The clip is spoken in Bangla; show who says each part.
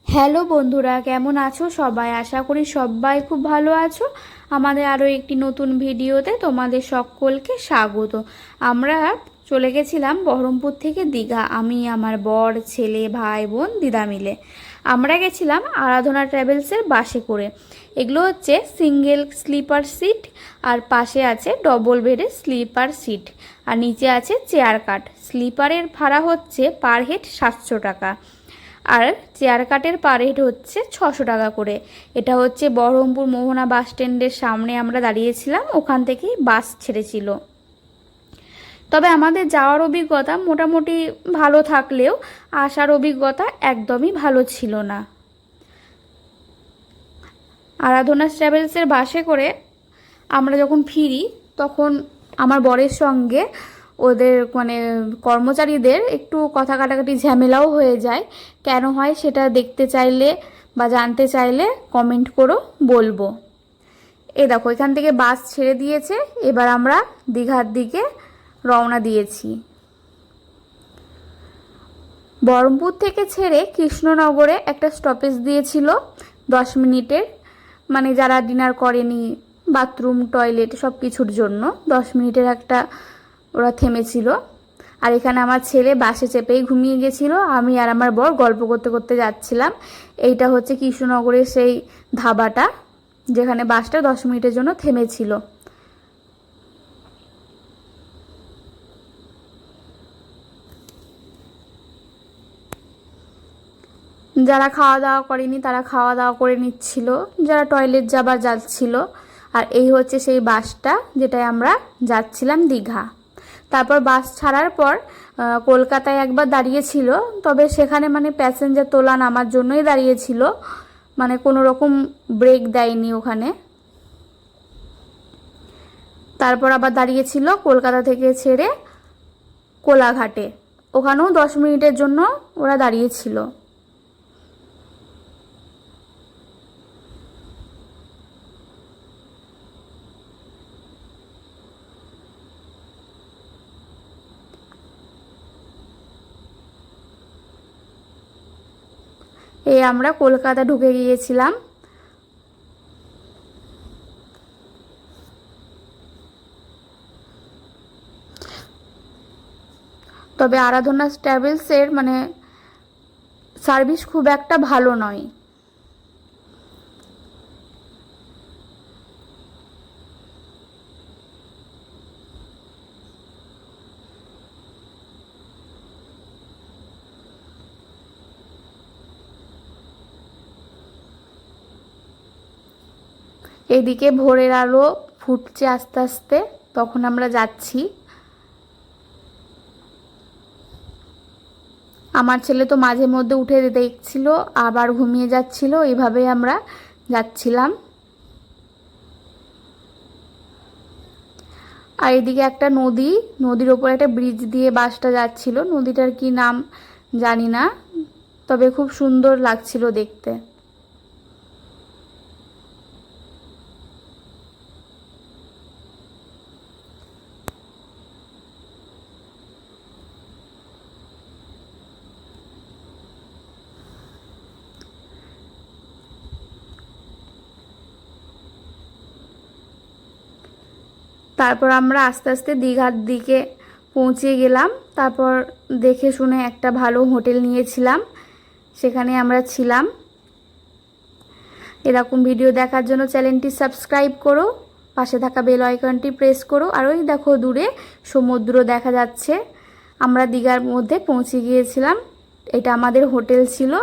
Speaker 1: হ্যালো বন্ধুরা, কেমন আছো সবাই? আশা করি সবাই খুব ভালো আছো। আমাদের আরও একটি নতুন ভিডিওতে তোমাদের সকলকে স্বাগত। আমরা চলে গেছিলাম বহরমপুর থেকে দীঘা, আমি, আমার বর, ছেলে, ভাই, বোন, দিদা মিলে। আমরা গেছিলাম আরাধনা ট্রাভেলসের বাসে করে। এগুলো হচ্ছে সিঙ্গেল স্লিপার সিট, আর পাশে আছে ডবল বেডের স্লিপার সিট, আর নিচে আছে চেয়ার কাট। স্লিপারের ভাড়া হচ্ছে পার হেড 700 টাকা, আর চেয়ার কাটের পার হেড হচ্ছে 600 টাকা করে। এটা হচ্ছে বহরমপুর মোহনা বাস স্ট্যান্ডের সামনে আমরা দাঁড়িয়েছিলাম, ওখান থেকেই বাস ছেড়েছিল। তবে আমাদের যাওয়ার অভিজ্ঞতা মোটামুটি ভালো থাকলেও আসার অভিজ্ঞতা একদমই ভালো ছিল না। আরাধনা ট্রাভেলসের বাসে করে আমরা যখন ফিরি তখন আমার বরের সঙ্গে ওদের কর্মচারীদের একটু কথা কাটাকাটি ঝামেলাও হয়ে যায়। কেন হয় সেটা দেখতে চাইলে বা জানতে চাইলে কমেন্ট করো, বলবো। দেখো, এখান থেকে বাস ছেড়ে দিয়েছে, এবার আমরা দীঘার দিকে রওনা দিয়েছি। বহরমপুর থেকে ছেড়ে কৃষ্ণনগরে একটা স্টপেজ দিয়েছিল 10 মিনিটের, যারা ডিনার করেনি, বাথরুম টয়লেট সব কিছুর জন্য 10 মিনিটের একটা ওরা থেমেছিল। আর এখানে আমার ছেলে বাসে চেপেই ঘুমিয়ে গেছিল, আমি আর আমার বর গল্প করতে করতে যাচ্ছিলাম। এইটা হচ্ছে কৃষ্ণনগরের সেই ধাবাটা যেখানে বাসটা 10 মিনিটের জন্য থেমেছিল। যারা খাওয়া দাওয়া করেনি তারা খাওয়া দাওয়া করে নিচ্ছিল, যারা টয়লেট যাবার যাচ্ছিল। আর এই হচ্ছে সেই বাসটা যেটায় আমরা যাচ্ছিলাম দীঘা। তারপর বাস ছাড়ার পর কলকাতায় একবার দাঁড়িয়েছিল, তবে সেখানে প্যাসেঞ্জার তোলা নামার জন্যই দাঁড়িয়েছিল, কোনো রকম ব্রেক দেয়নি ওখানে। তারপর আবার দাঁড়িয়েছিল কলকাতা থেকে ছেড়ে কোলাঘাটে, ওখানেও 10 মিনিটের জন্য ওরা দাঁড়িয়েছিল। আমরা কলকাতা ঢুকে গিয়েছিলাম। তবে আরাধনা ট্রাভেলসের সার্ভিস খুব একটা ভালো নয়। এদিকে ভোরের আলো ফুটছে আস্তে আস্তে, তখন আমরা যাচ্ছি। আমার ছেলে তো মাঝে মধ্যে উঠে দেখছিল, আবার ঘুমিয়ে যাচ্ছিল, এইভাবেই আমরা যাচ্ছিলাম। আর এদিকে একটা নদী, নদীর ওপর একটা ব্রিজ দিয়ে বাসটা যাচ্ছিল, নদীটার কি নাম জানি না, তবে খুব সুন্দর লাগছিল দেখতে। তারপর আমরা আস্তে আস্তে দীঘার দিকে পৌঁছে গেলাম। তারপর দেখে শুনে একটা ভালো হোটেল নিয়েছিলাম, সেখানে আমরা ছিলাম। এরকম ভিডিও দেখার জন্য চ্যানেলটি সাবস্ক্রাইব করো, পাশে থাকা বেল আইকনটি প্রেস করো। আর ওই দেখো দূরে সমুদ্র দেখা যাচ্ছে। আমরা দীঘার মধ্যে পৌঁছে গিয়েছিলাম, এটা আমাদের হোটেল ছিল।